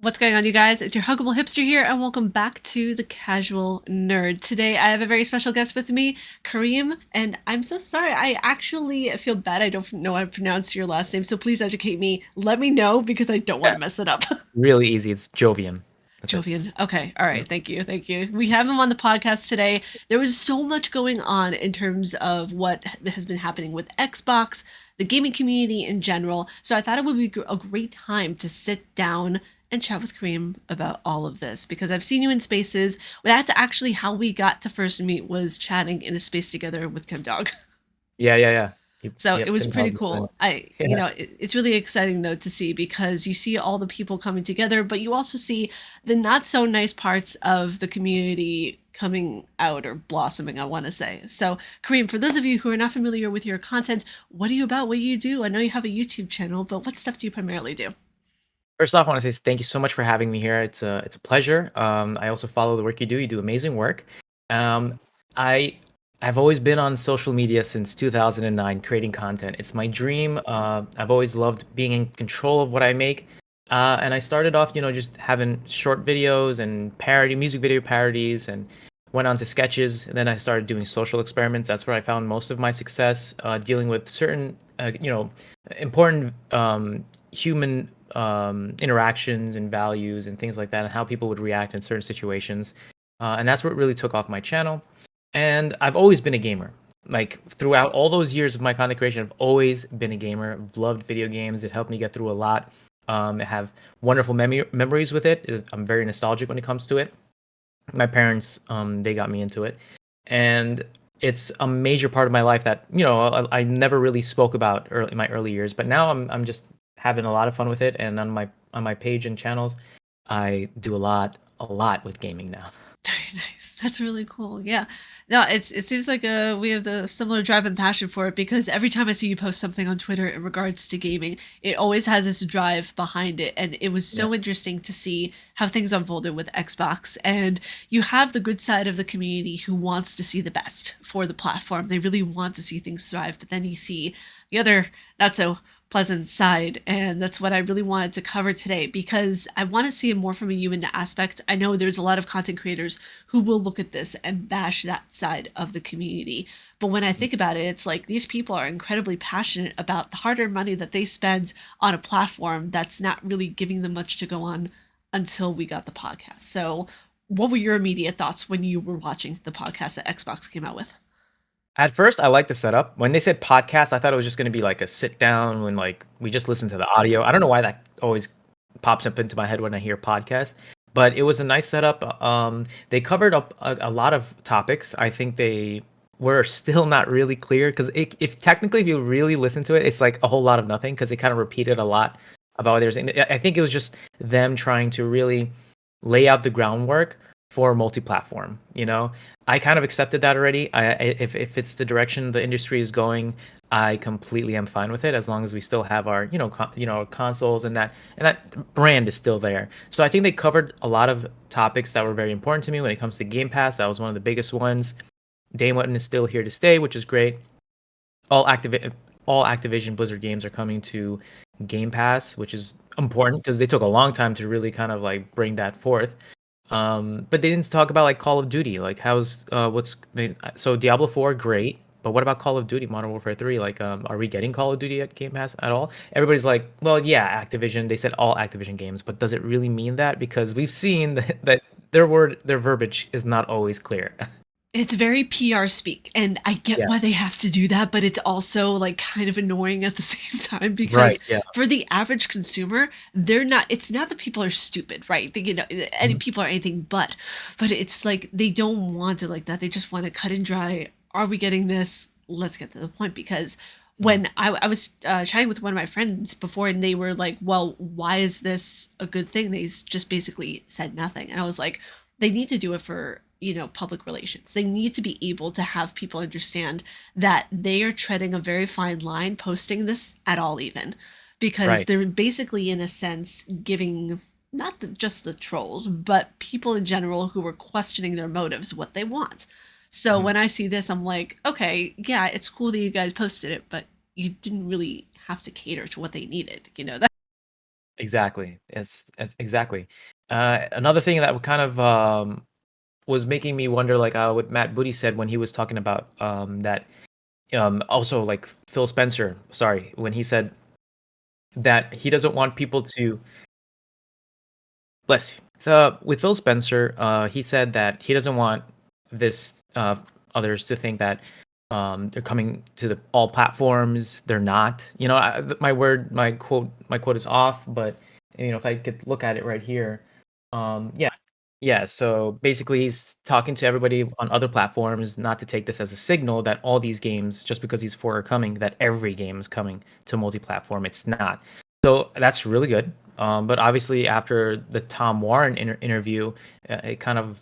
What's going on, you guys? It's your huggable hipster here, and welcome back to the Casual Nerd. Today, I have a very special guest with me, Kareem, and I'm so sorry. I actually feel bad. I don't know how to pronounce your last name, so please educate me. Let me know because I don't want Yeah, to mess it up. really easy. It's Jovian. That's it. Jovian. Okay. All Mhm. right. Thank you. Thank you. We have him on the podcast today. There was so much going on in terms of what has been happening with Xbox, the gaming community in general. So I thought it would be a great time to sit down and chat with Kareem about all of this because I've seen you in spaces. Well, that's actually how we got to first meet, was chatting in a space together with Kim Dog. Yeah. So it Yep. was Tim pretty Dog was doing cool. it. Yeah. It's really exciting though to see because you see all the people coming together, but you also see the not so nice parts of the community coming out or blossoming, I want to say. So, Kareem, for those of you who are not familiar with your content, what are you about? What do you do? I know you have a YouTube channel, but what stuff do you primarily do? First off, I want to say thank you so much for having me here. It's a pleasure. I also follow the work you do. You do amazing work. Um, I I've always been on social media since 2009, creating content. It's my dream. I've always loved being in control of what I make. And I started off, just having short videos and music video parodies, and went on to sketches. And then I started doing social experiments. That's where I found most of my success, dealing with certain, important human interactions and values and things like that, and how people would react in certain situations. And that's what really took off my channel. And I've always been a gamer. Like throughout all those years of my content creation, I've always been a gamer. I've loved video games. It helped me get through a lot. I have wonderful memories with it. I'm very nostalgic when it comes to it. My parents, they got me into it, and it's a major part of my life that I never really spoke about in my early years. But now I'm just having a lot of fun with it, and on my page and channels, I do a lot with gaming now. Very nice. That's really cool. Yeah. No, it seems like we have the similar drive and passion for it because every time I see you post something on Twitter in regards to gaming, it always has this drive behind it. And it was Yeah. so interesting to see how things unfolded with Xbox. And you have the good side of the community who wants to see the best for the platform. They really want to see things thrive. But then you see the other not so pleasant side. And that's what I really wanted to cover today because I want to see it more from a human aspect. I know there's a lot of content creators who will look at this and bash that side of the community. But when I think about it, it's like these people are incredibly passionate about the hard earned money that they spend on a platform that's not really giving them much to go on until we got the podcast. So, what were your immediate thoughts when you were watching the podcast that Xbox came out with? At first, I liked the setup. When they said podcast, I thought it was just going to be like a sit down when like we just listen to the audio. I don't know why that always pops up into my head when I hear podcast, but it was a nice setup. They covered up a lot of topics. I think they were still not really clear because if technically if you really listen to it, it's like a whole lot of nothing because they kind of repeated a lot about what they were saying. I think it was just them trying to really lay out the groundwork for multi-platform. I kind of accepted that already. If it's the direction the industry is going, I completely am fine with it as long as we still have our consoles, and that brand is still there. So I think they covered a lot of topics that were very important to me when it comes to Game Pass. That was one of the biggest ones. Day One is still here to stay, which is great. All Activ all Activision Blizzard games are coming to Game Pass, which is important because they took a long time to really kind of like bring that forth. But they didn't talk about like Call of Duty. Like so Diablo 4, great. But what about Call of Duty Modern Warfare 3? Like, are we getting Call of Duty at Game Pass at all? Everybody's like, well, yeah, Activision. They said all Activision games, but does it really mean that? Because we've seen that their verbiage is not always clear. It's very PR speak, and I get Yeah. why they have to do that, but it's also like kind of annoying at the same time because Right. Yeah. for the average consumer, they're not, it's not that people are stupid, right? Any Mhm. people are anything but it's like they don't want it like that. They just want to cut and dry. Are we getting this? Let's get to the point because Mhm. when I was chatting with one of my friends before and they were like, well, why is this a good thing? They just basically said nothing. And I was like, they need to do it for public relations. They need to be able to have people understand that they are treading a very fine line posting this at all, even because Right. they're basically in a sense giving not just the trolls but people in general who are questioning their motives what they want. So Mhm. when I see this, I'm like, okay, yeah, it's cool that you guys posted it, but you didn't really have to cater to what they needed, that. Exactly. It's exactly. Another thing that kind of was making me wonder, like what Matt Booty said when he was talking about that also like Phil Spencer, sorry, when he said that he doesn't want people to bless you. With Phil Spencer, he said that he doesn't want this others to think that they're coming to the all platforms. They're not. You know, my quote is off, but you know, if I could look at it right here, yeah, yeah. So basically, he's talking to everybody on other platforms not to take this as a signal that all these games, just because these four are coming, that every game is coming to multi-platform. It's not. So that's really good. But obviously, after the Tom Warren interview, it kind of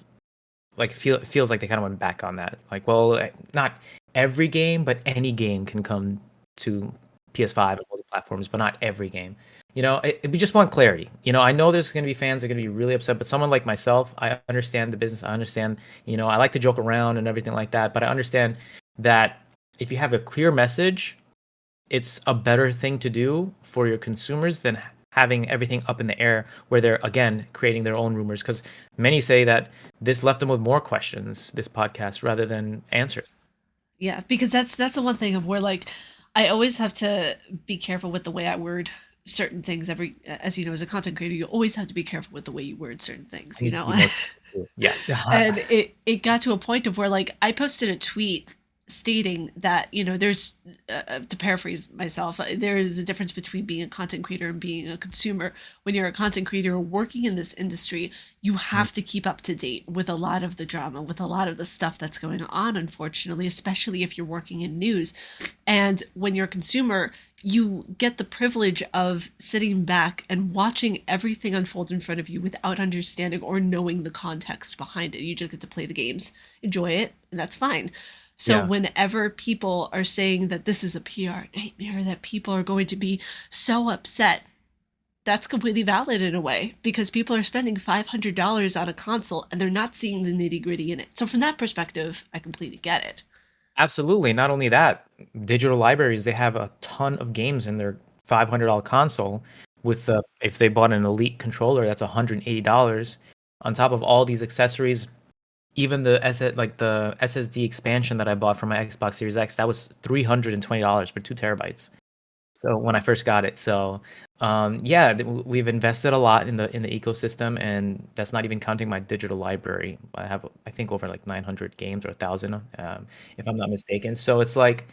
like feels like they kind of went back on that. Like, well, not every game, but any game can come to PS5 and multi platforms, but not every game. You know, we just want clarity. You know, I know there's going to be fans that are going to be really upset, but someone like myself, I understand the business. I understand, you know, I like to joke around and everything like that, but I understand that if you have a clear message, it's a better thing to do for your consumers than having everything up in the air where they're again creating their own rumors, because many say that this left them with more questions, this podcast, rather than answers. Yeah, because that's the one thing of where like I always have to be careful with the way I word certain things. Every as you know, as a content creator, you always have to be careful with the way you word certain things, I you need to know. be more careful. Yeah. And it got to a point of where like I posted a tweet stating that you know there's to paraphrase myself, there is a difference between being a content creator and being a consumer. When you're a content creator working in this industry, you have to keep up to date with a lot of the drama, with a lot of the stuff that's going on, unfortunately, especially if you're working in news. And when you're a consumer, you get the privilege of sitting back and watching everything unfold in front of you without understanding or knowing the context behind it. You just get to play the games, enjoy it, and that's fine. So Yeah. whenever people are saying that this is a PR nightmare, that people are going to be so upset, that's completely valid in a way because people are spending $500 on a console and they're not seeing the nitty gritty in it. So from that perspective, I completely get it. Absolutely. Not only that, digital libraries, they have a ton of games in their $500 console with the if they bought an elite controller, that's $180 on top of all these accessories. Even the SSD expansion that I bought for my Xbox Series X, that was $320 for 2 TB. So when I first got it, so yeah, we've invested a lot in the ecosystem, and that's not even counting my digital library. I have I think over like 900 games or 1,000, if I'm not mistaken. So it's like,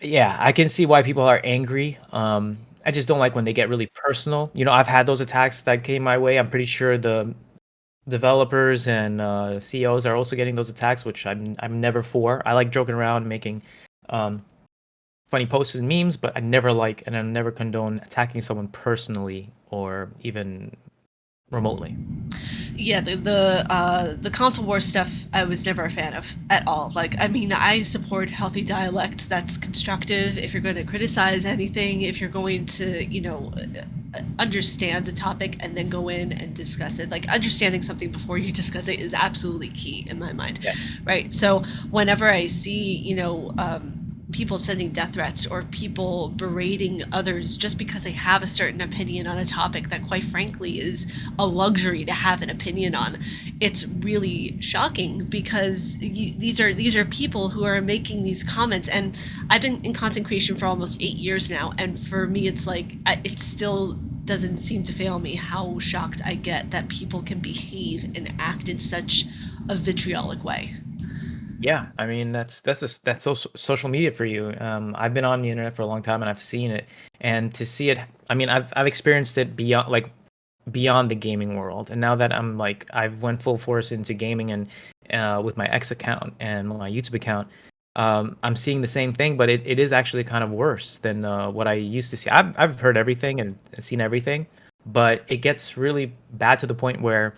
yeah, I can see why people are angry. I just don't like when they get really personal. You know, I've had those attacks that came my way. I'm pretty sure the developers and CEOs are also getting those attacks, which I'm never for. I like joking around, making um, funny posts and memes, but I never like and I never condone attacking someone personally or even remotely. Yeah, the console war stuff I was never a fan of at all. Like, I mean, I support healthy dialect that's constructive. If you're going to criticize anything, if you're going to, you know, understand a topic and then go in and discuss it, like understanding something before you discuss it is absolutely key in my mind, Yeah. right? So whenever I see, you know, people sending death threats or people berating others just because they have a certain opinion on a topic that quite frankly is a luxury to have an opinion on, it's really shocking because these are people who are making these comments. And I've been in content creation for almost 8 years now, and for me it's like it still doesn't seem to fail me how shocked I get that people can behave and act in such a vitriolic way. Yeah, I mean that's social media for you. I've been on the internet for a long time and I've seen it, and to see it, I mean, I've experienced it beyond the gaming world, and now that I'm like I've went full force into gaming and with my X account and my YouTube account, I'm seeing the same thing, but it is actually kind of worse than what I used to see. I've heard everything and seen everything, but it gets really bad to the point where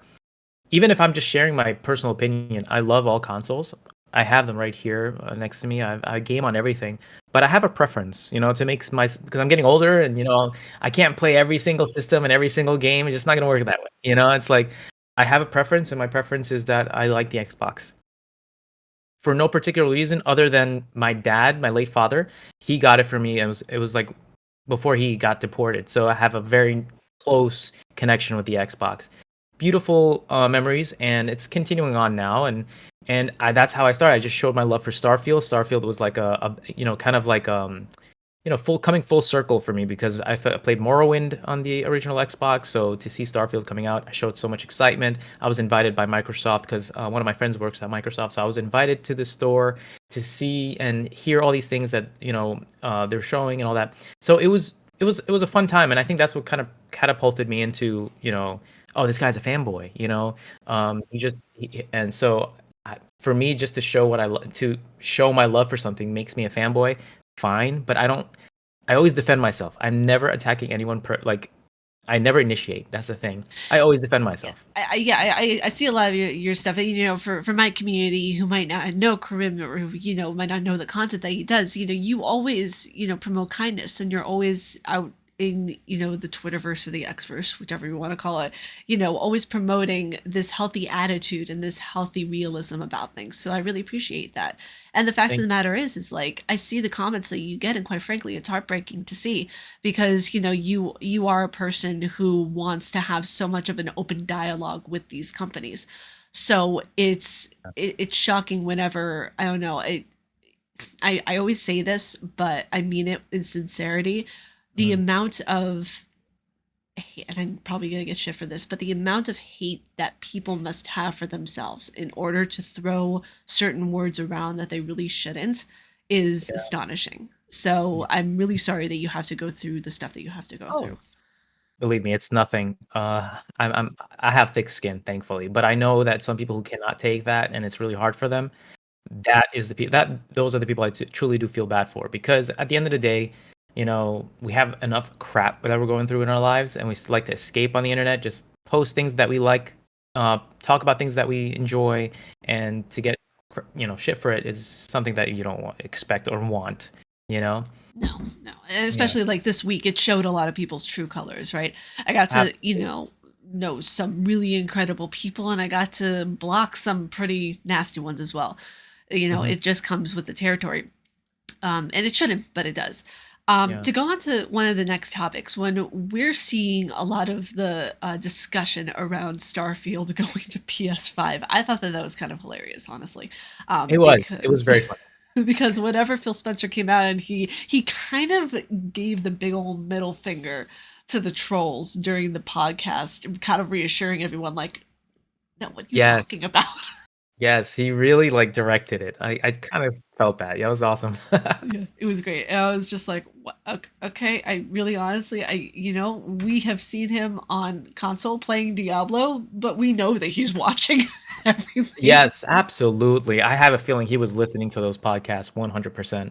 even if I'm just sharing my personal opinion, I love all consoles. I have them right here next to me. I game on everything, but I have a preference, you know, to make my because I'm getting older and you know I can't play every single system and every single game. It's just not gonna work that way. You know, it's like I have a preference, and my preference is that I like the Xbox for no particular reason other than my dad, my late father. He got it for me, and it was like before he got deported. So I have a very close connection with the Xbox. Beautiful memories, and it's continuing on now. And that's how I started. I just showed my love for Starfield. Starfield was like a kind of like full circle for me because I played Morrowind on the original Xbox. So to see Starfield coming out, I showed so much excitement. I was invited by Microsoft because one of my friends works at Microsoft, so I was invited to the store to see and hear all these things that they're showing and all that. So it was a fun time, and I think that's what kind of catapulted me into oh, this guy's a fanboy. And so for me, just to show to show my love for something makes me a fanboy. Fine, but I always defend myself. I'm never attacking anyone I never initiate. That's the thing. I always defend myself. I see a lot of your stuff. For my community who might not know Karim or who might not know the content that he does, you always promote kindness, and you're always out in the Twitterverse or the Xverse, whichever you want to call it, always promoting this healthy attitude and this healthy realism about things. So I really appreciate that. And the fact of the matter is like I see the comments that you get, and quite frankly, it's heartbreaking to see because you are a person who wants to have so much of an open dialogue with these companies. So it's shocking whenever I don't know. I always say this, but I mean it in sincerity. The amount of hate, and I'm probably gonna get shit for this, but the amount of hate that people must have for themselves in order to throw certain words around that they really shouldn't is astonishing. So I'm really sorry that you have to go through the stuff that you have to go through. Believe me, it's nothing. I have thick skin, thankfully, but I know that some people who cannot take that, and it's really hard for them. Those are the people I truly do feel bad for, because at the end of the day, we have enough crap that we're going through in our lives, and we still like to escape on the internet, just post things that we like, talk about things that we enjoy, and to get shit for it is something that you don't expect or want. No, and especially like this week, it showed a lot of people's true colors, right? I got to know some really incredible people, and I got to block some pretty nasty ones as well. It just comes with the territory, and it shouldn't, but it does. To go on to one of the next topics, when we're seeing a lot of the discussion around Starfield going to PS5, I thought that was kind of hilarious, honestly. It was very fun. Because whenever Phil Spencer came out and he kind of gave the big old middle finger to the trolls during the podcast, kind of reassuring everyone, like, no, what are you talking about? Yes, he really directed it. I kind of felt that. Yeah, it was awesome. Yeah, it was great. And I was just like, what? Okay, I really honestly, we have seen him on console playing Diablo, but we know that he's watching everything. Yes, absolutely. I have a feeling he was listening to those podcasts 100%.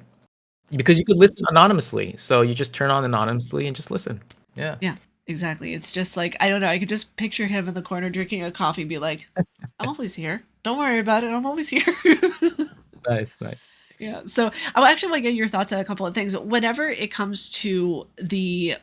Because you could listen anonymously. So you just turn on anonymously and just listen. Yeah. Yeah, exactly. It's just like, I don't know, I could just picture him in the corner drinking a coffee, be like, I'm always here. Don't worry about it. I'm always here. Nice. Yeah. So I actually want to get your thoughts on a couple of things. Whenever it comes to the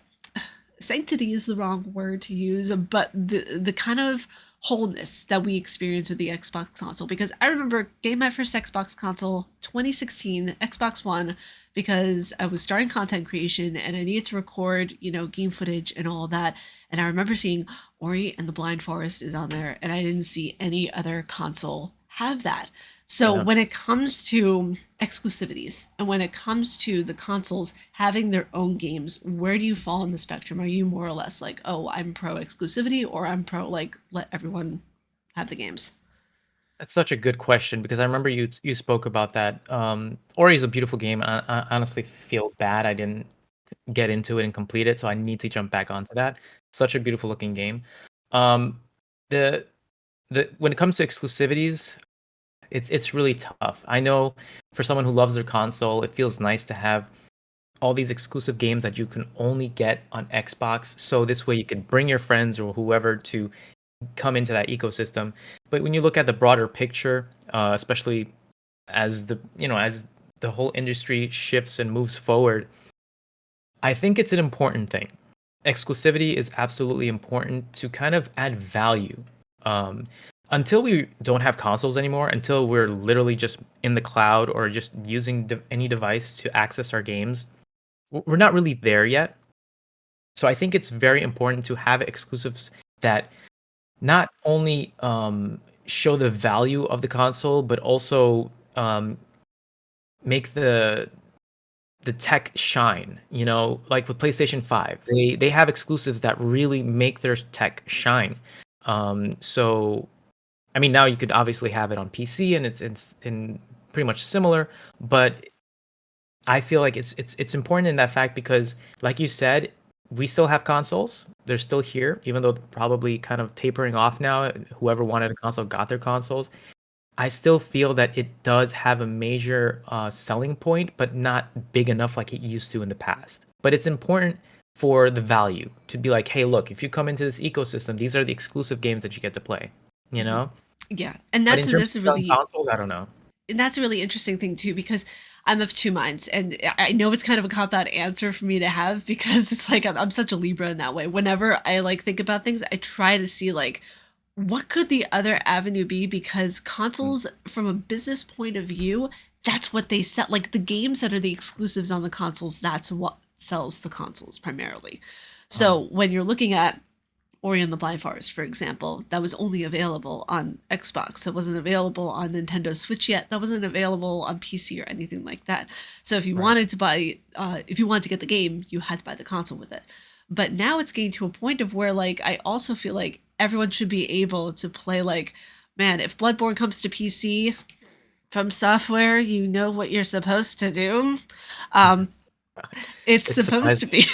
sanctity is the wrong word to use, but the kind of wholeness that we experience with the Xbox console, because I remember getting my first Xbox console 2016 Xbox One, because I was starting content creation and I needed to record game footage and all that, and I remember seeing Ori and the Blind Forest is on there, and I didn't see any other console have that. So when it comes to exclusivities and when it comes to the consoles having their own games, where do you fall in the spectrum? Are you more or less like, oh, I'm pro exclusivity, or I'm pro like let everyone have the games? That's such a good question, because I remember you spoke about that. Ori is a beautiful game. I honestly feel bad I didn't get into it and complete it, so I need to jump back onto that. Such a beautiful looking game. Um, the when it comes to exclusivities, it's really tough. I know for someone who loves their console, it feels nice to have all these exclusive games that you can only get on Xbox. So this way you can bring your friends or whoever to come into that ecosystem. But when you look at the broader picture, especially as as the whole industry shifts and moves forward, I think it's an important thing. Exclusivity is absolutely important to kind of add value. Um, until we don't have consoles anymore, until we're literally just in the cloud or just using any device to access our games, we're not really there yet. So I think it's very important to have exclusives that not only show the value of the console, but also make the tech shine. You know, like with PlayStation 5, they have exclusives that really make their tech shine. So I mean, now you could obviously have it on PC, and it's in pretty much similar, but I feel like it's important in that fact because, like you said, we still have consoles. They're still here, even though they're probably kind of tapering off now. Whoever wanted a console got their consoles. I still feel that it does have a major selling point, but not big enough like it used to in the past. But it's important for the value to be like, hey, look, if you come into this ecosystem, these are the exclusive games that you get to play. You Mhm. know. Yeah, and But in terms that's of a selling really consoles, I don't know. and that's a really interesting thing too, because I'm of two minds, and I know it's kind of a cop out answer for me to have because it's like I'm such a Libra in that way. Whenever I like think about things, I try to see like what could the other avenue be, because Mm. consoles from a business point of view, that's what they sell. Like the games that are the exclusives on the consoles, that's what sells the consoles primarily. Oh, So when you're looking at Ori and the Blind Forest, for example, that was only available on Xbox. That wasn't available on Nintendo Switch yet. That wasn't available on PC or anything like that. So if you right. wanted to buy, if you wanted to get the game, you had to buy the console with it. But now it's getting to a point of where, like, I also feel like everyone should be able to play. Like, man, if Bloodborne comes to PC from software, you know what you're supposed to do. Um, it's It's supposed to surprising. be.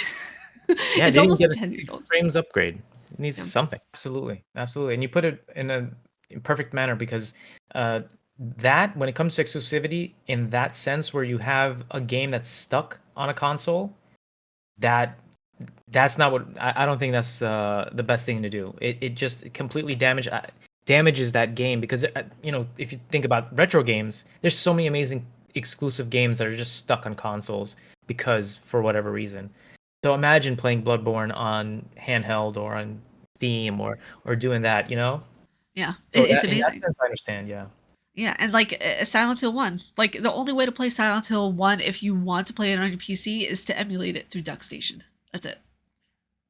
Yeah, it It's didn't even get almost a 10 years 60 old. frames upgrade. It needs Yeah. something. Absolutely. Absolutely. And you put it in a perfect manner because uh, that, when it comes to exclusivity, in that sense, where you have a game that's stuck on a console, that that's not what I don't think that's the best thing to do. It just completely damages that game because you know, if you think about retro games, there's so many amazing exclusive games that are just stuck on consoles because for whatever reason. So imagine playing Bloodborne on handheld or on Steam or doing that, you know? Yeah. So It's that in that amazing. sense, I understand. Yeah. Yeah, and like Silent Hill 1. Like the only way to play Silent Hill 1 if you want to play it on your PC is to emulate it through DuckStation. That's it.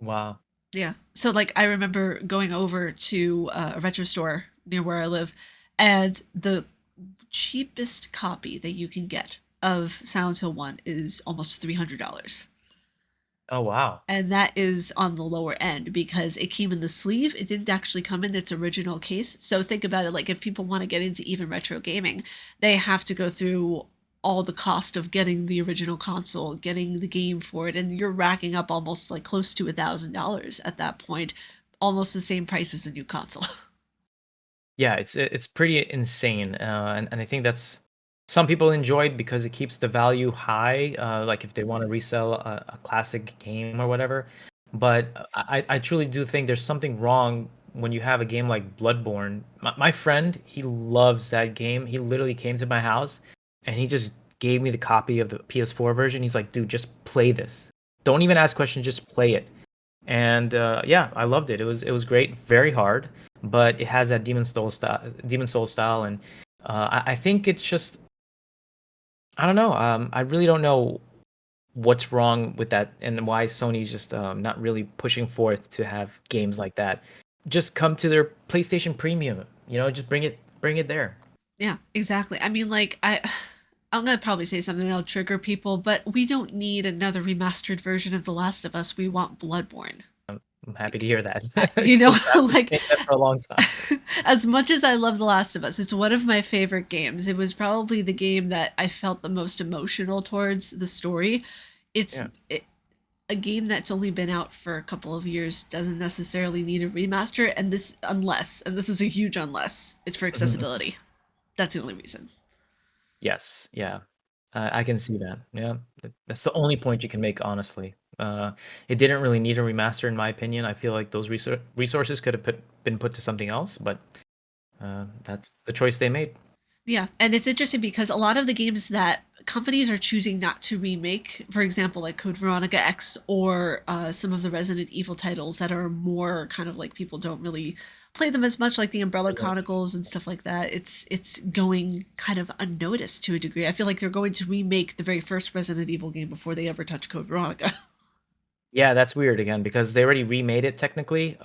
Wow. Yeah. So like I remember going over to a retro store near where I live, and the cheapest copy that you can get of Silent Hill 1 is almost $300. Oh wow. And that is on the lower end because it came in the sleeve. It didn't actually come in its original case. So think about it, like if people want to get into even retro gaming, they have to go through all the cost of getting the original console, getting the game for it, and you're racking up almost like close to $1,000 at that point, almost the same price as a new console. Yeah, it's pretty insane, and I think that's some people enjoy it because it keeps the value high, like if they want to resell a classic game or whatever. But I truly do think there's something wrong when you have a game like Bloodborne. My friend, he loves that game. He literally came to my house and he just gave me the copy of the PS4 version. He's like, dude, just play this. Don't even ask questions, just play it. And yeah, I loved it. It was great, very hard, but it has that Demon Soul style, and I think it's just I don't know. I really don't know what's wrong with that and why Sony's just not really pushing forth to have games like that. Just come to their PlayStation Premium, you know, just bring it there. Yeah, exactly. I mean, like I'm gonna probably say something that'll trigger people, but we don't need another remastered version of The Last of Us. We want Bloodborne. I'm happy to Like, hear that you know, because I've been like saying that for a long time. as much as I love The Last of Us, it's one of my favorite games. It was probably the game that I felt the most emotional towards the story. It's Yeah. it, a game that's only been out for a couple of years doesn't necessarily need a remaster, and this is a huge unless, it's for accessibility. That's the only reason. Yes, yeah. I can see that. Yeah, that's the only point you can make, honestly. It didn't really need a remaster, in my opinion. I feel like those resources could have been put to something else, but that's the choice they made. Yeah, and it's interesting because a lot of the games that companies are choosing not to remake, for example, like Code Veronica X or some of the Resident Evil titles that are more kind of like people don't really play them as much, like the Umbrella Mhm. Chronicles and stuff like that. It's going kind of unnoticed to a degree. I feel like they're going to remake the very first Resident Evil game before they ever touch Code Veronica. Yeah, that's weird again because they already remade it technically,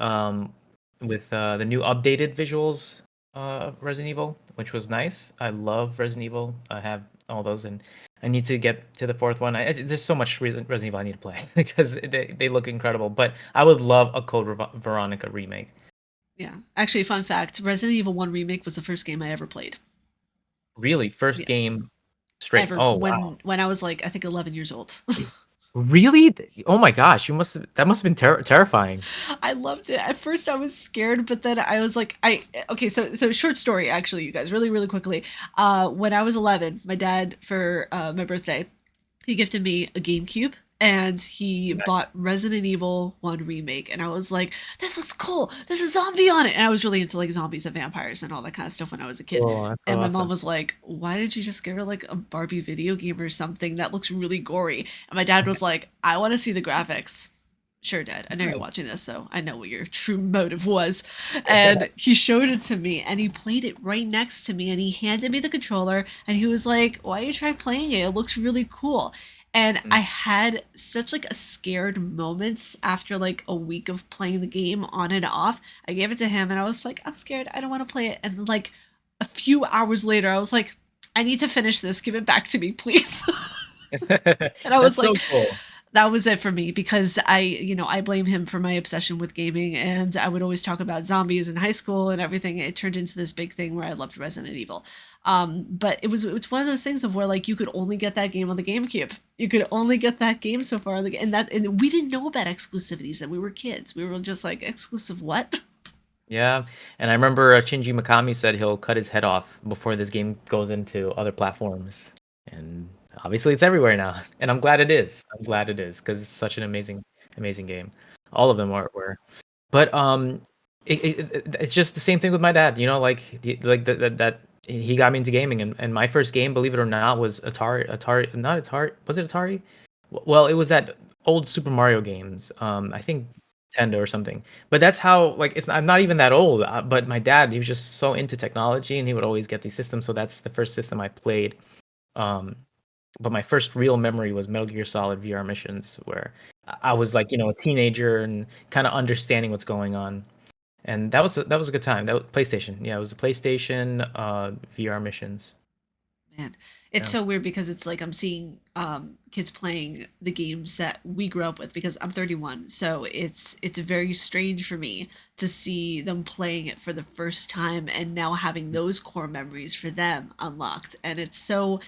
with the new updated visuals of Resident Evil, which was nice. I love Resident Evil. I have all those, and I need to get to the fourth one. There's so much Resident Evil I need to play because they look incredible. But I would love a Code Veronica remake. Yeah. Actually, fun fact, Resident Evil 1 Remake was the first game I ever played. Really, first Yeah. game straight. Ever Oh wow. when I was like I think 11 years old. Really? Oh my gosh, that must have been terrifying. I loved it. At first I was scared, but then I was like I okay, so short story actually, you guys, really quickly. When I was 11, my dad for my birthday, he gifted me a GameCube and he Nice. bought Resident Evil 1 Remake and I was like, this looks cool. There's a zombie on it. And I was really into like zombies and vampires and all that kind of stuff when I was a kid. Oh, that's And my mom awesome. was like, why did you just get her like a Barbie video game or something that looks really gory? And my dad was like, I want to see the graphics. Sure, Dad. I know you're Nice. watching this, so I know what your true motive was. And he showed it to me, and he played it right next to me, and he handed me the controller, and he was like, "Why don't you try playing it? It looks really cool." And I had such like a scared moments after like a week of playing the game on and off. I gave it to him, and I was like, "I'm scared. I don't want to play it." And like a few hours later, I was like, "I need to finish this. Give it back to me, please." And I That's was so like, cool. that was it for me because I blame him for my obsession with gaming and I would always talk about zombies in high school and everything. It turned into this big thing where I loved Resident Evil. But it's one of those things of where like you could only get that game on the GameCube. You could only get that game so far, and we didn't know about exclusivities and we were kids. We were just like exclusive what? Yeah, and I remember Shinji Mikami said he'll cut his head off before this game goes into other platforms. And obviously it's everywhere now. And I'm glad it is. I'm glad it is because it's such an amazing game. All of them were. But it's just the same thing with my dad, you know, like that he got me into gaming, and my first game, believe it or not, was Atari, not Atari, was it Atari? Well, it was that old Super Mario games. I think Nintendo or something. But that's how, like, I'm not even that old, but my dad, he was just so into technology and he would always get these systems, so that's the first system I played. Um but my first real memory was Metal Gear Solid VR missions, where I was like, a teenager and kind of understanding what's going on. And that was a good time. That was PlayStation. Yeah, it was the PlayStation VR missions. Man, it's Yeah. so weird because it's like I'm seeing kids playing the games that we grew up with because I'm 31. So it's very strange for me to see them playing it for the first time and now having those core memories for them unlocked. And it's so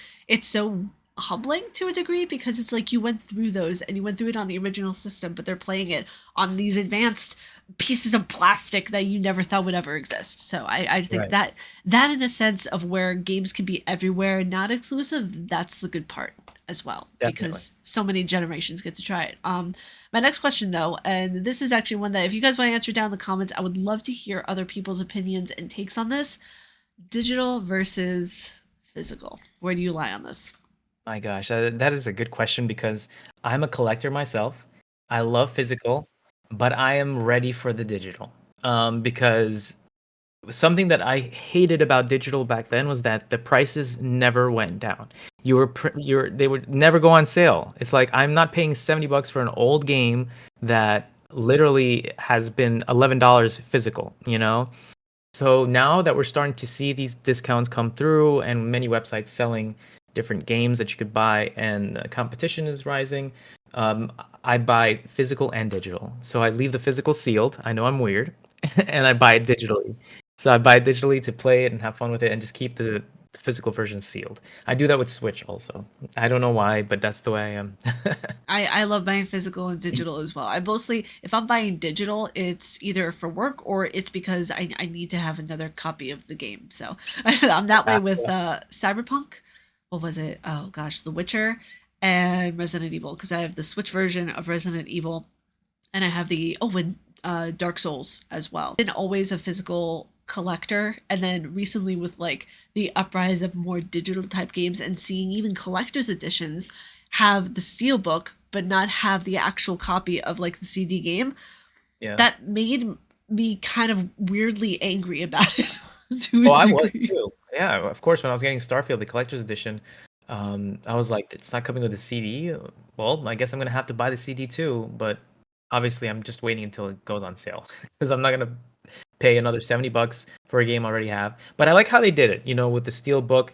humbling to a degree because it's like you went through those and you went through it on the original system, but they're playing it on these advanced pieces of plastic that you never thought would ever exist. So I think Right. that in a sense of where games can be everywhere, not exclusive, that's the good part as well Definitely. because so many generations get to try it. My next question though, and this is actually one that if you guys want to answer down in the comments, I would love to hear other people's opinions and takes on this. Digital versus physical. Where do you lie on this? My gosh, that is a good question because I'm a collector myself. I love physical, but I am ready for the digital. Because something that I hated about digital back then was that the prices never went down. They would never go on sale. It's like I'm not paying $70 for an old game that literally has been $11 physical, you know? So now that we're starting to see these discounts come through and many websites selling different games that you could buy and competition is rising, um, I buy physical and digital. So I leave the physical sealed. I know I'm weird, and I buy it digitally. So I buy it digitally to play it and have fun with it and just keep the physical version sealed. I do that with Switch also. I don't know why, but that's the way I am. I love buying physical and digital as well. I mostly, if I'm buying digital, it's either for work or it's because I need to have another copy of the game. So I'm that way with Cyberpunk. What was it? Oh gosh, The Witcher and Resident Evil because I have the Switch version of Resident Evil and I have the and Dark Souls as well. Been always a physical collector, and then recently with like the uprise of more digital type games and seeing even collector's editions have the steel book but not have the actual copy of like the CD game, Yeah. that made me kind of weirdly angry about it to Oh, a I was degree. too. Yeah, of course. When I was getting Starfield, the collector's edition, I was like, it's not coming with a CD. Well, I guess I'm gonna have to buy the CD too. But obviously I'm just waiting until it goes on sale because I'm not gonna pay another $70 for a game I already have. But I like how they did it, with the steel book.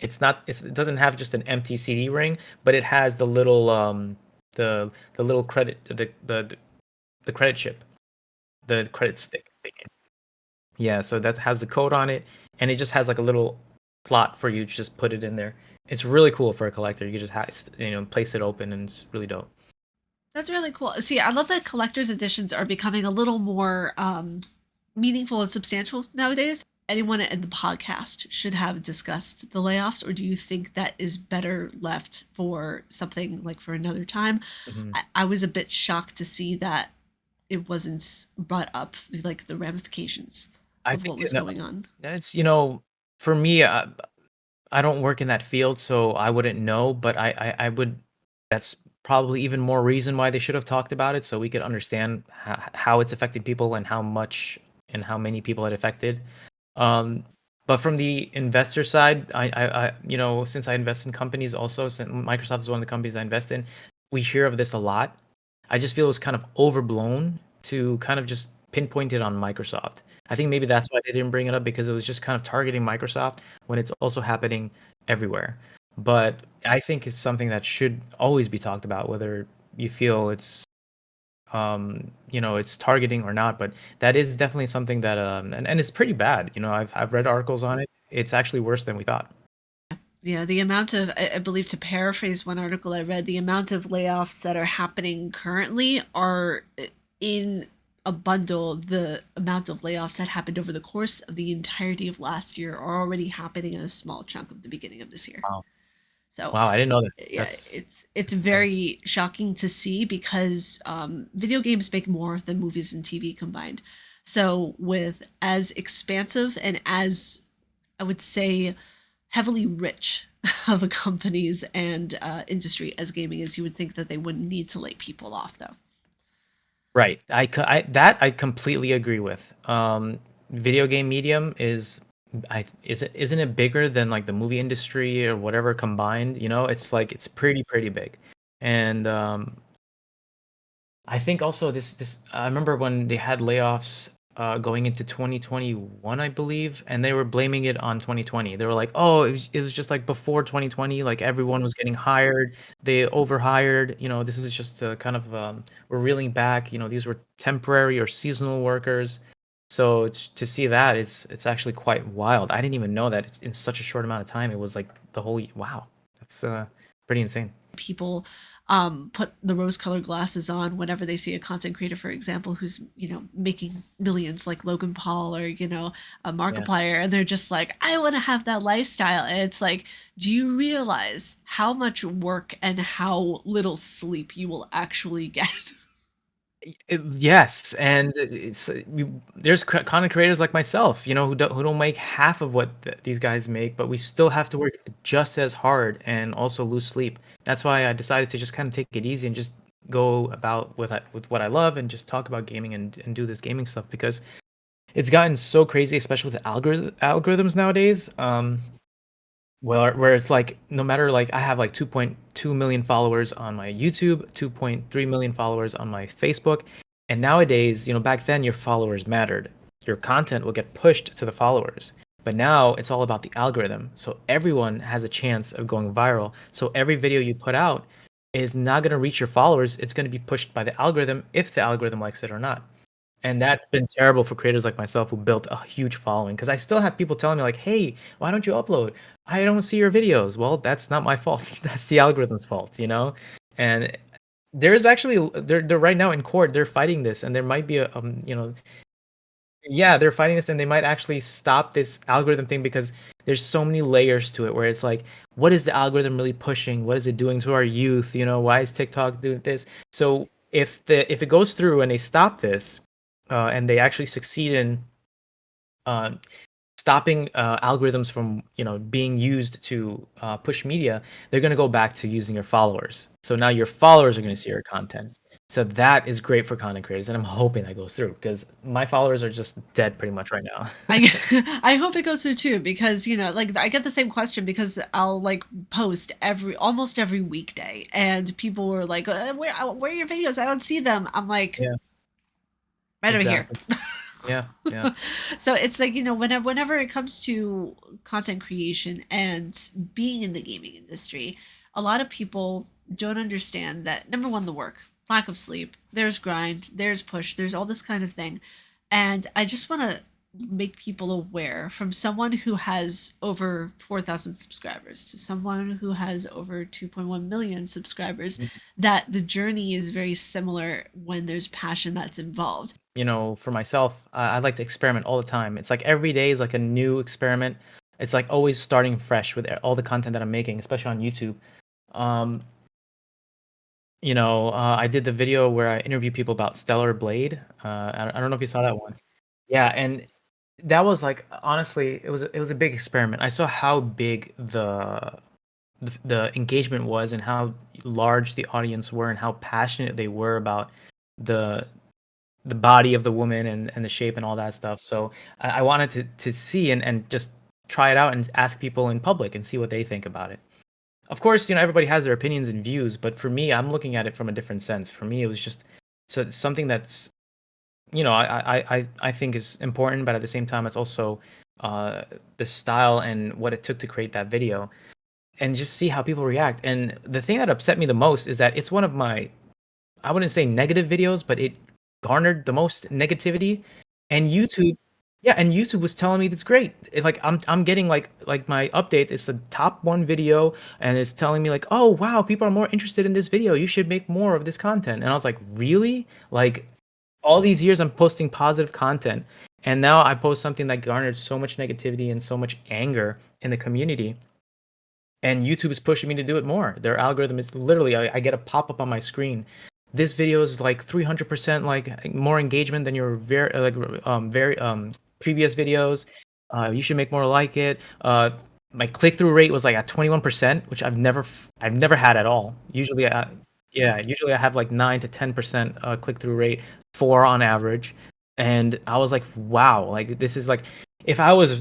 It doesn't have just an empty CD ring, but it has the little the little credit the credit chip, the credit stick thingy. Yeah, so that has the code on it, and it just has like a little slot for you to just put it in there. It's really cool for a collector. You just place it open, and it's really dope. That's really cool. See, I love that collector's editions are becoming a little more meaningful and substantial nowadays. Anyone in the podcast should have discussed the layoffs, or do you think that is better left for something like for another time? Mhm. I was a bit shocked to see that it wasn't brought up, like the ramifications I of think what was going on. it's for me, I don't work in that field, so I wouldn't know. But I would. That's probably even more reason why they should have talked about it, so we could understand how it's affecting people and how much and how many people it affected. Um, but from the investor side, since I invest in companies also, since Microsoft is one of the companies I invest in, we hear of this a lot. I just feel it's kind of overblown to kind of just pinpoint it on Microsoft. I think maybe that's why they didn't bring it up because it was just kind of targeting Microsoft when it's also happening everywhere. But I think it's something that should always be talked about, whether you feel it's targeting or not. But that is definitely something that and it's pretty bad. I've read articles on it. It's actually worse than we thought. Yeah, the amount of, I believe, to paraphrase one article I read, the amount of layoffs that are happening currently are in a bundle. The amount of layoffs that happened over the course of the entirety of last year are already happening in a small chunk of the beginning of this year. Wow. So, Wow, I didn't know that. yeah, That's it's uh, very shocking to see because video games make more than movies and TV combined. So, with as expansive and as I would say heavily rich of a companies and industry as gaming is, you would think that they wouldn't need to lay people off, though. right. I completely agree with. Video game medium isn't it bigger than like the movie industry or whatever combined? It's like it's pretty big. And I think also this I remember when they had layoffs going into 2021, I believe, and they were blaming it on 2020. They were like, "Oh, it was just like before 2020, like everyone was getting hired, they overhired. This is just kind of we're reeling back. These were temporary or seasonal workers." So to see that, it's actually quite wild. I didn't even know that it's in such a short amount of time. It was like the whole wow. That's pretty insane. People put the rose-colored glasses on whenever they see a content creator, for example, who's making millions, like Logan Paul or a Yeah. Markiplier, and they're just like, I want to have that lifestyle. And it's like, do you realize how much work and how little sleep you will actually get? Yes, and there's content creators like myself, who don't make half of what these guys make, but we still have to work just as hard and also lose sleep. That's why I decided to just kind of take it easy and just go about with what I love and just talk about gaming and do this gaming stuff because it's gotten so crazy, especially with the algorithms nowadays. Where it's like no matter like I have like 2.2 million followers on my YouTube, 2.3 million followers on my Facebook, and nowadays, back then your followers mattered. Your content will get pushed to the followers. But now it's all about the algorithm. So everyone has a chance of going viral. So every video you put out is not going to reach your followers. It's going to be pushed by the algorithm if the algorithm likes it or not. And that's been terrible for creators like myself who built a huge following because I still have people telling me like, "Hey, why don't you upload? I don't see your videos." Well, that's not my fault. That's the algorithm's fault. And there's actually they're right now in court. They're fighting this, and there might be yeah, they're fighting this, and they might actually stop this algorithm thing because there's so many layers to it where it's like, what is the algorithm really pushing? What is it doing to our youth? Why is TikTok doing this? So if it goes through and they stop this, and they actually succeed in uh, stopping algorithms from being used to push media, they're going to go back to using your followers. So now your followers are going to see your content. So that is great for content creators, and I'm hoping that goes through because my followers are just dead pretty much right now. I I hope it goes through too, because like I get the same question because I'll like post almost every weekday, and people were like, where are your videos? I don't see them." I'm like, Yeah, right over here. exactly. Yeah, yeah. So it's like, whenever it comes to content creation and being in the gaming industry, a lot of people don't understand that, number one, the work, lack of sleep, there's grind, there's push, there's all this kind of thing. And I just want to make people aware, from someone who has over 4,000 subscribers to someone who has over 2.1 million subscribers, Mhm. that the journey is very similar when there's passion that's involved. For myself, I like to experiment all the time. It's like every day is like a new experiment. It's like always starting fresh with all the content that I'm making, especially on YouTube. Um, I did the video where I interview people about Stellar Blade. I don't know if you saw that one. Yeah, and that was like honestly, it was a big experiment. I saw how big the engagement was and how large the audience were and how passionate they were about the the body of the woman and the shape and all that stuff. So I wanted to see and just try it out and ask people in public and see what they think about it. Of course, everybody has their opinions and views, but for me, I'm looking at it from a different sense. For me, it was just something that's I think is important, but at the same time, it's also the style and what it took to create that video, and just see how people react. And the thing that upset me the most is that it's one of my, I wouldn't say negative videos, but it garnered the most negativity. And YouTube, yeah, and YouTube was telling me that's great. Like I'm getting like my updates. It's the top one video, and it's telling me like, oh wow, people are more interested in this video. You should make more of this content. And I was like, really? Like all these years I'm posting positive content, and now I post something that garnered so much negativity and so much anger in the community, and YouTube is pushing me to do it more. Their algorithm is literally, I get a pop-up on my screen. This video is like 300% like more engagement than your very previous videos. You should make more like it. My click-through rate was like at 21%, which I've never had at all. Usually I have like 9 to 10% click-through rate, 4 on average. And I was like, wow, like this is like, if I was,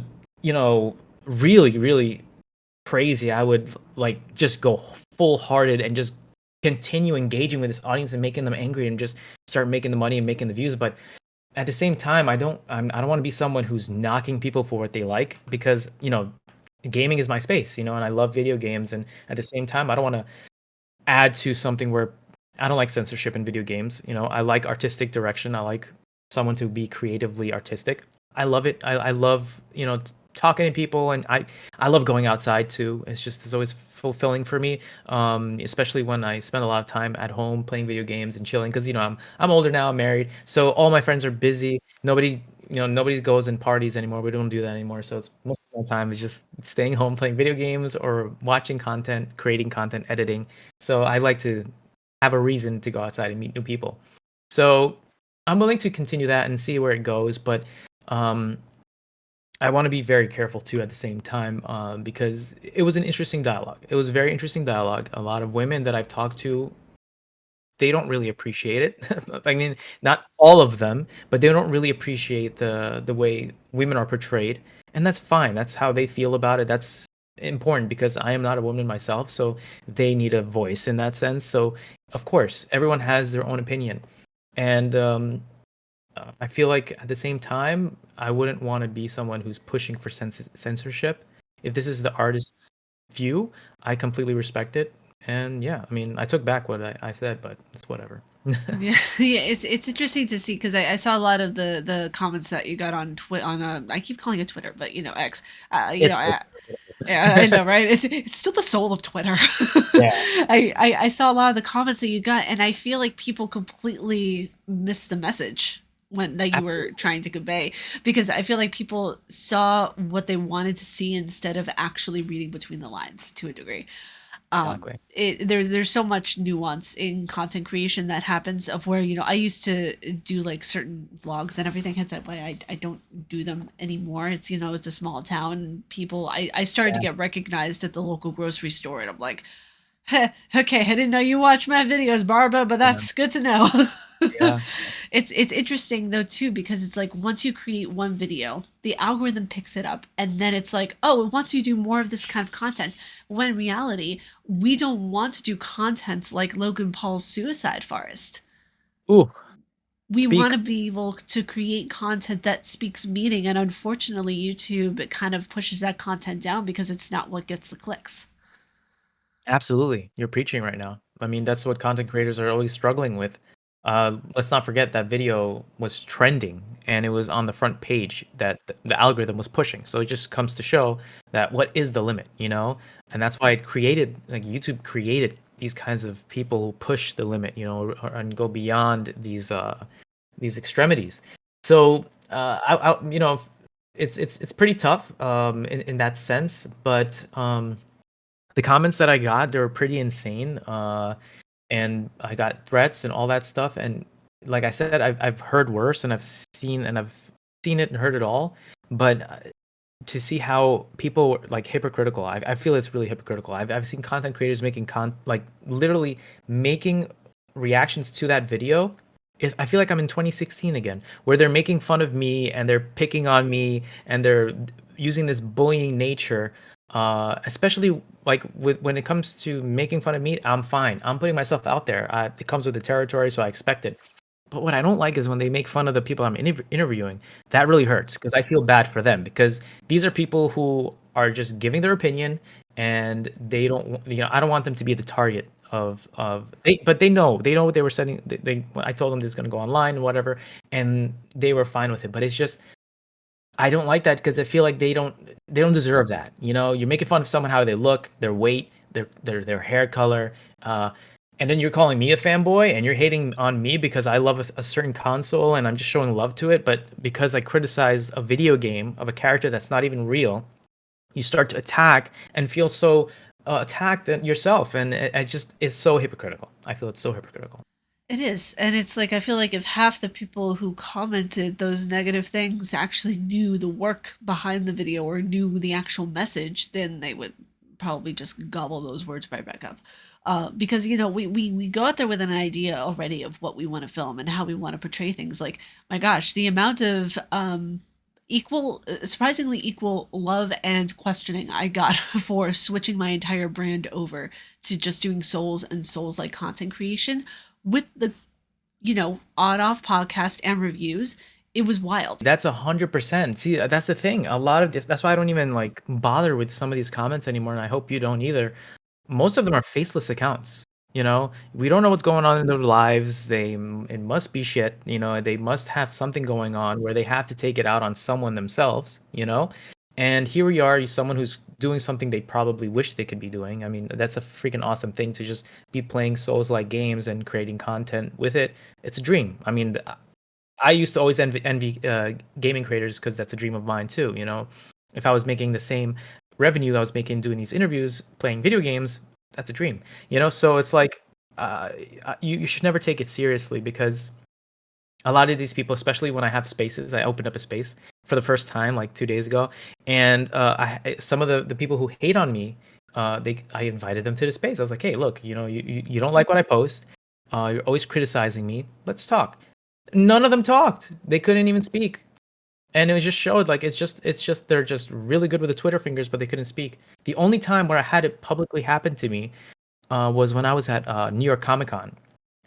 really, really crazy, I would like just go full hearted and just continue engaging with this audience and making them angry and just start making the money and making the views. But at the same time, I don't want to be someone who's knocking people for what they like, because gaming is my space, and I love video games. And at the same time, I don't want to add to something where I don't like censorship in video games. I like artistic direction. I like someone to be creatively artistic. I love it. I love, talking to people, and I love going outside too. It's always fulfilling for me, especially when I spend a lot of time at home playing video games and chilling, because I'm older now, I'm married, so all my friends are busy. Nobody goes and parties anymore. We don't do that anymore. So it's most of my time is just staying home playing video games or watching content, creating content, editing. So I like to have a reason to go outside and meet new people. So I'm willing to continue that and see where it goes, but um, I want to be very careful too at the same time, because it was an interesting dialogue. It was a very interesting dialogue. A lot of women that I've talked to, they don't really appreciate it. I mean, not all of them, but they don't really appreciate the way women are portrayed, and that's fine. That's how they feel about it. That's important because I am not a woman myself, so they need a voice in that sense. So, of course, everyone has their own opinion, and I feel like at the same time, I wouldn't want to be someone who's pushing for censorship. If this is the artist's view, I completely respect it. And yeah, I mean, I took back what I said, but it's whatever. Yeah, yeah, it's interesting to see, because I saw a lot of the comments that you got on I keep calling it Twitter, but X. It's Yeah, I know, right? It's still the soul of Twitter. yeah, I saw a lot of the comments that you got, and I feel like people completely missed the message that you were absolutely, trying to convey, because I feel like people saw what they wanted to see instead of actually reading between the lines to a degree. exactly. There's so much nuance in content creation that happens, of where I used to do like certain vlogs and everything, hence why I don't do them anymore. It's a small town, and I started to Yeah, get recognized at the local grocery store, and I'm like, Okay, I didn't know you watch my videos, Barba, but Yeah. that's good to know. Yeah. It's interesting though too, because it's like once you create one video, the algorithm picks it up, and then it's like, oh, it wants you to do more of this kind of content. When in reality, we don't want to do content like Logan Paul's Suicide Forest. Ooh, We want speak. to be able to create content that speaks meaning, and unfortunately, YouTube it kind of pushes that content down because it's not what gets the clicks. Absolutely. You're preaching right now. I mean, that's what content creators are always struggling with. Let's not forget that video was trending and it was on the front page that the algorithm was pushing. So it just comes to show that what is the limit, you know? And that's why it created, like YouTube created these kinds of people who push the limit, you know, and go beyond these extremities. So you know, it's pretty tough in that sense, but the comments that I got, they were pretty insane. And I got threats and all that stuff. And like I said, I've heard worse, and I've seen it and heard it all. But to see how people were, like, hypocritical, I feel it's really hypocritical. I've seen content creators making like literally making reactions to that video. I feel like I'm in 2016 again, where they're making fun of me and they're picking on me and they're using this bullying nature. Especially like when it comes to making fun of me, I'm fine. I'm putting myself out there. It comes with the territory, so I expect it. But what I don't like is when they make fun of the people I'm interviewing. That really hurts because I feel bad for them, because these are people who are just giving their opinion, and they don't, you know, I don't want them to be the target but they know what they were setting. I told them this is going to go online and whatever, and they were fine with it. But it's just, I don't like that because I feel like they don't deserve that. You know, you're making fun of someone, how they look, their weight, their hair color, and then you're calling me a fanboy and you're hating on me because I love a certain console and I'm just showing love to it. But because I criticized a video game of a character that's not even real, you start to attack and feel so attacked at yourself, and it just is so hypocritical. I feel it's so hypocritical. It is. And it's like, I feel like if half the people who commented those negative things actually knew the work behind the video or knew the actual message, then they would probably just gobble those words right back up. Because, you know, we go out there with an idea already of what we want to film and how we want to portray things. Like, my gosh, the amount of surprisingly equal love and questioning I got for switching my entire brand over to just doing Souls and Souls like content creation with the, you know, on off podcast and reviews. It was wild. That's 100%. See, that's the thing. A lot of this. That's why I don't even like bother with some of these comments anymore, and I hope you don't either. Most of them are faceless accounts. You know, we don't know what's going on in their lives. It must be shit. You know, they must have something going on where they have to take it out on someone themselves. You know, and here we are, someone who's doing something they probably wish they could be doing. I mean, that's a freaking awesome thing to just be playing Souls-like games and creating content with it. It's a dream. I mean, I used to always envy gaming creators because that's a dream of mine too. You know, if I was making the same revenue I was making doing these interviews, playing video games, that's a dream. You know, so it's like, you should never take it seriously, because a lot of these people, especially when I have spaces, I opened up a space for the first time like 2 days ago, and some of the people who hate on me, I invited them to the space. I was like, hey, look, you know, you don't like what I post. You're always criticizing me. Let's talk. None of them talked. They couldn't even speak. And it was just showed, like, it's just they're just really good with the Twitter fingers, but they couldn't speak. The only time where I had it publicly happen to me was when I was at New York Comic Con,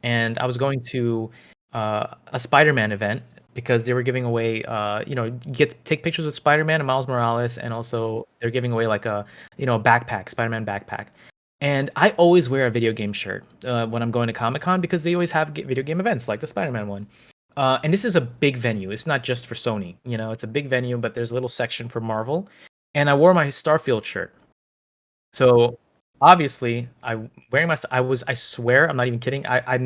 and I was going to a Spider-Man event because they were giving away, you know, you get to take pictures with Spider-Man and Miles Morales, and also they're giving away like a, you know, a backpack, Spider-Man backpack. And I always wear a video game shirt when I'm going to Comic Con, because they always have video game events like the Spider-Man one. And this is a big venue. It's not just for Sony. You know, it's a big venue, but there's a little section for Marvel. And I wore my Starfield shirt. So obviously, I swear, I'm not even kidding. I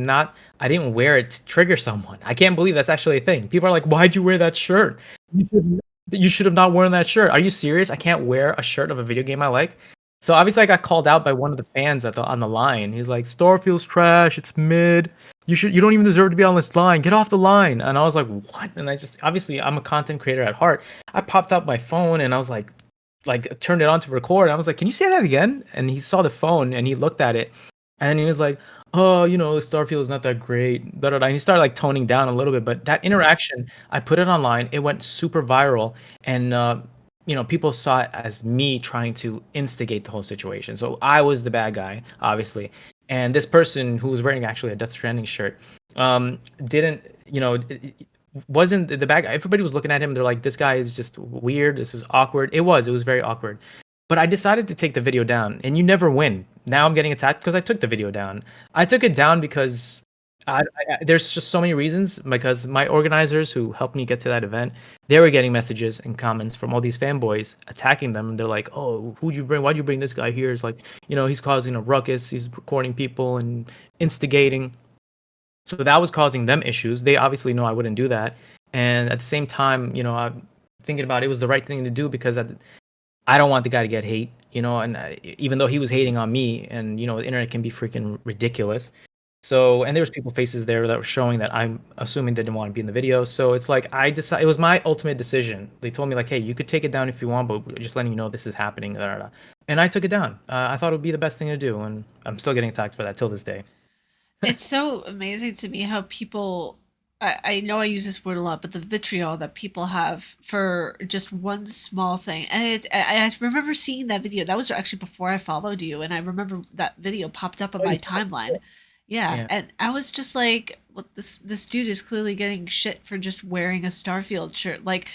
didn't wear it to trigger someone. I can't believe that's actually a thing. People are like, why'd you wear that shirt? You should have not worn that shirt. Are you serious? I can't wear a shirt of a video game I like. So obviously, I got called out by one of the fans on the line. He's like, Starfield's trash. It's mid. You don't even deserve to be on this line. Get off the line. And I was like, what? And I just, obviously, I'm a content creator at heart. I popped out my phone and I was like, like turned it on to record. I was like, "Can you say that again?" And he saw the phone and he looked at it, and he was like, "Oh, Starfield is not that great." Da, da, da. And he started like toning down a little bit. But that interaction, I put it online. It went super viral, and people saw it as me trying to instigate the whole situation. So I was the bad guy, obviously. And this person who was wearing actually a Death Stranding shirt, didn't, wasn't the bad guy. Everybody was looking at him. They're like, this guy is just weird. This is awkward. It was very awkward. But I decided to take the video down, and you never win. Now I'm getting attacked because I took the video down. I took it down because there's just so many reasons. Because my organizers who helped me get to that event, they were getting messages and comments from all these fanboys attacking them. And they're like, "Oh, who'd you bring? Why'd you bring this guy here? It's like, he's causing a ruckus. He's recording people and instigating." So that was causing them issues. They obviously know I wouldn't do that. And at the same time, I'm thinking about it was the right thing to do because I don't want the guy to get hate, and even though he was hating on me, and the internet can be freaking ridiculous. So, and there was people faces there that were showing that I'm assuming they didn't want to be in the video. So it's like I decided it was my ultimate decision. They told me like, "Hey, you could take it down if you want, but we're just letting you know this is happening." Da, da, da. And I took it down. I thought it would be the best thing to do, and I'm still getting attacked for that till this day. It's so amazing to me how people, I know I use this word a lot, but the vitriol that people have for just one small thing. And I remember seeing that video. That was actually before I followed you. And I remember that video popped up on my timeline. Yeah. Yeah. And I was just like, well, this dude is clearly getting shit for just wearing a Starfield shirt. Like,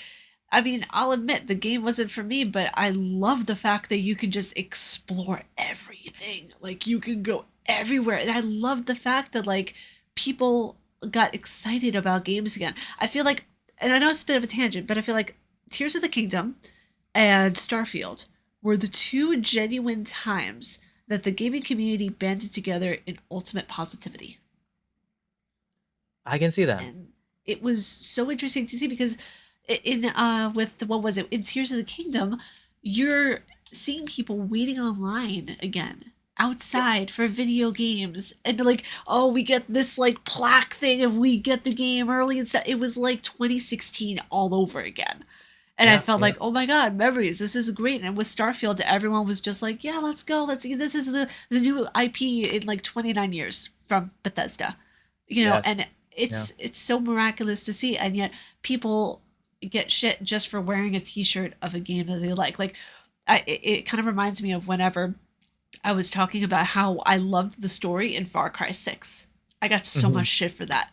I mean, I'll admit the game wasn't for me, but I love the fact that you can just explore everything. Like you can go everywhere. And I love the fact that like people got excited about games again. I feel like, and I know it's a bit of a tangent, but I feel like Tears of the Kingdom and Starfield were the two genuine times that the gaming community banded together in ultimate positivity. I can see that. And it was so interesting to see because in with what was it in Tears of the Kingdom, you're seeing people waiting online again outside for video games and like, oh, we get this like plaque thing if we get the game early and stuff. It was like 2016 all over again. And I Yeah, felt yeah. like, oh my god, memories, this is great. And with Starfield, everyone was just like, yeah, let's go, let's see, this is the new IP in like 29 years from Bethesda, Yes. and Yeah. it's so miraculous to see. And yet people get shit just for wearing a t-shirt of a game that they like it kind of reminds me of whenever I was talking about how I loved the story in Far Cry 6. I got so Mhm. much shit for that.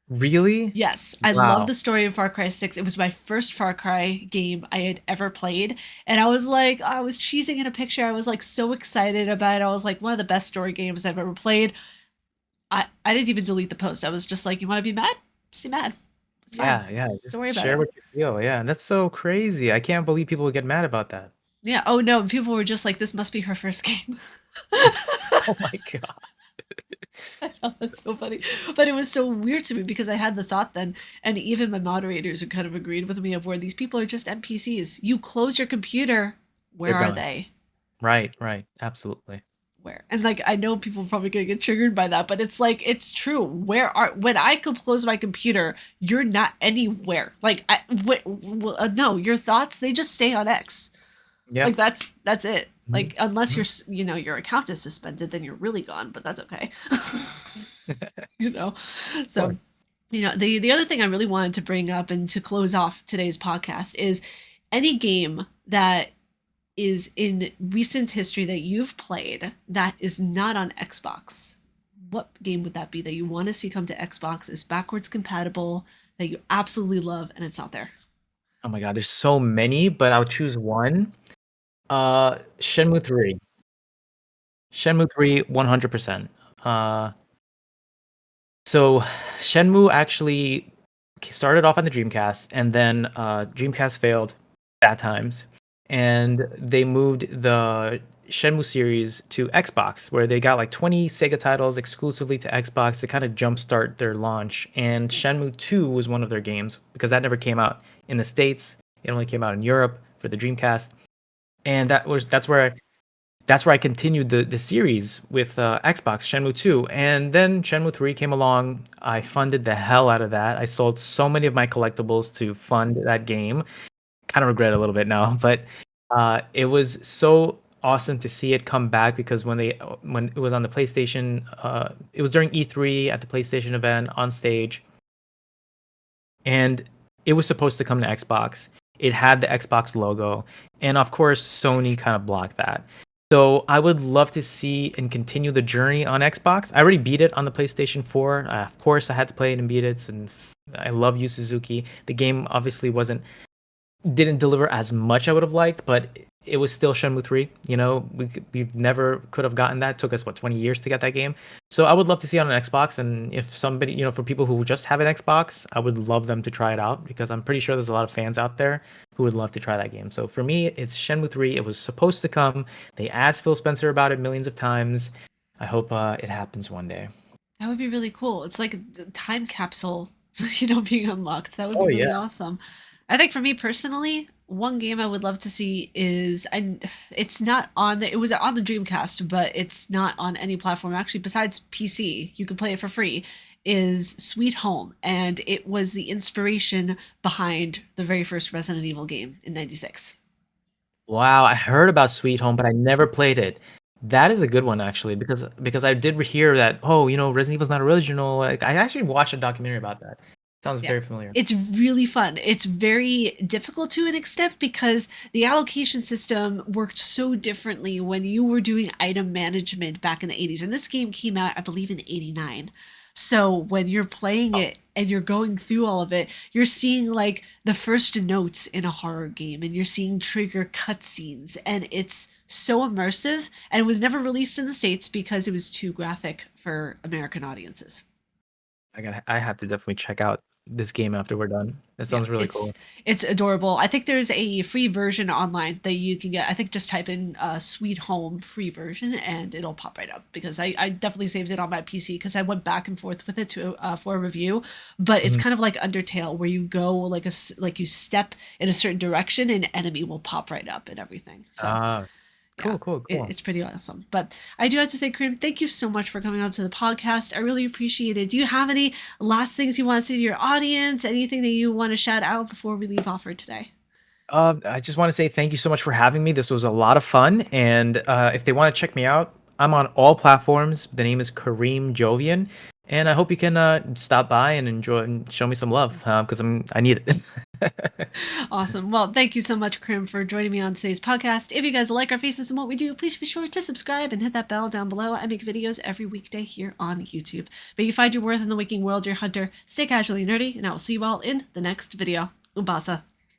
Really? Yes, I love Wow. the story of Far Cry 6. It was my first Far Cry game I had ever played. And I was like, I was cheesing in a picture. I was like so excited about it. I was like, one of the best story games I've ever played. I didn't even delete the post. I was just like, you want to be mad? Just be mad. It's fine. Yeah, yeah. Don't Just worry about share it. what you feel. Yeah, that's so crazy. I can't believe people would get mad about that. Yeah. Oh no. People were just like, this must be her first game. Oh my god. I know, that's so funny. But it was so weird to me because I had the thought then, and even my moderators have kind of agreed with me of where these people are just NPCs. You close your computer, They're where are gone. they? Right, right. Absolutely. Where? And like I know people are probably gonna get triggered by that, but it's like it's true. Where are when I could close my computer, you're not anywhere. Like no, your thoughts they just stay on X. Yeah. Like that's it. Mhm. Like unless Mhm. your account is suspended, then you're really gone. But that's okay. Of you know, so course. the other thing I really wanted to bring up and to close off today's podcast is any game that is in recent history that you've played that is not on Xbox. What game would that be that you want to see come to Xbox, is backwards compatible, that you absolutely love, and it's not there? Oh my god, there's so many, but I'll choose one. Shenmue 3. Shenmue 3, 100%. Uh, so Shenmue actually started off on the Dreamcast, and then Dreamcast failed bad times, and they moved the Shenmue series to Xbox, where they got like 20 Sega titles exclusively to Xbox to kind of jumpstart their launch. And Shenmue 2 was one of their games because that never came out in the States. It only came out in Europe for the Dreamcast, and that's where I continued the series with Xbox Shenmue 2, and then Shenmue 3 came along. I funded the hell out of that. I sold so many of my collectibles to fund that game. Kind of regret it a little bit now, but It was so awesome to see it come back because when it was on the PlayStation, it was during E3 at the PlayStation event on stage, and it was supposed to come to Xbox. It had the Xbox logo, and of course, Sony kind of blocked that. So I would love to see and continue the journey on Xbox. I already beat it on the PlayStation 4. Of course, I had to play it and beat it, and I love Yu Suzuki. The game obviously didn't deliver as much I would have liked, but it was still Shenmue 3. You know, we never could have gotten that. It took us what 20 years to get that game. So I would love to see it on an Xbox, and if somebody, for people who just have an Xbox, I would love them to try it out because I'm pretty sure there's a lot of fans out there who would love to try that game. So for me, it's Shenmue 3. It was supposed to come. They asked Phil Spencer about it millions of times. I hope it happens one day. That would be really cool. It's like a time capsule, being unlocked. That would be Oh really yeah. awesome. I think for me personally, one game I would love to see is it's not on it was on the Dreamcast, but it's not on any platform actually besides PC. You can play it for free. Is Sweet Home, and it was the inspiration behind the very first Resident Evil game in '96. Wow, I heard about Sweet Home, but I never played it. That is a good one actually, because I did hear that, oh, Resident Evil's not original. Like I actually watched a documentary about that. Sounds Yeah. very familiar. It's really fun. It's very difficult to an extent because the allocation system worked so differently when you were doing item management back in the 80s. And this game came out, I believe, in '89. So when you're playing Oh, it and you're going through all of it, you're seeing like the first notes in a horror game and you're seeing trigger cutscenes. And it's so immersive. And it was never released in the States because it was too graphic for American audiences. I have to definitely check out this game after we're done. That Yeah, sounds really it's cool. it's adorable. I think there's a free version online that you can get. I think just type in Sweet Home free version and it'll pop right up because I definitely saved it on my PC because I went back and forth with it to for a review. But it's Mhm. kind of like Undertale where you go like you step in a certain direction and enemy will pop right up and everything. So Ah, yeah, cool, cool, cool. it's pretty awesome. But I do have to say, Kareem, thank you so much for coming on to the podcast. I really appreciate it. Do you have any last things you want to say to your audience? Anything that you want to shout out before we leave off for today? I just want to say thank you so much for having me. This was a lot of fun, and if they want to check me out, I'm on all platforms. The name is Kareem Jovian, and I hope you can stop by and enjoy and show me some love because I need it. Awesome. Well, thank you so much, Kareem, for joining me on today's podcast. If you guys like our faces and what we do, please be sure to subscribe and hit that bell down below. I make videos every weekday here on YouTube. May you find your worth in the waking world, your hunter. Stay casually nerdy, and I will see you all in the next video. Umbasa.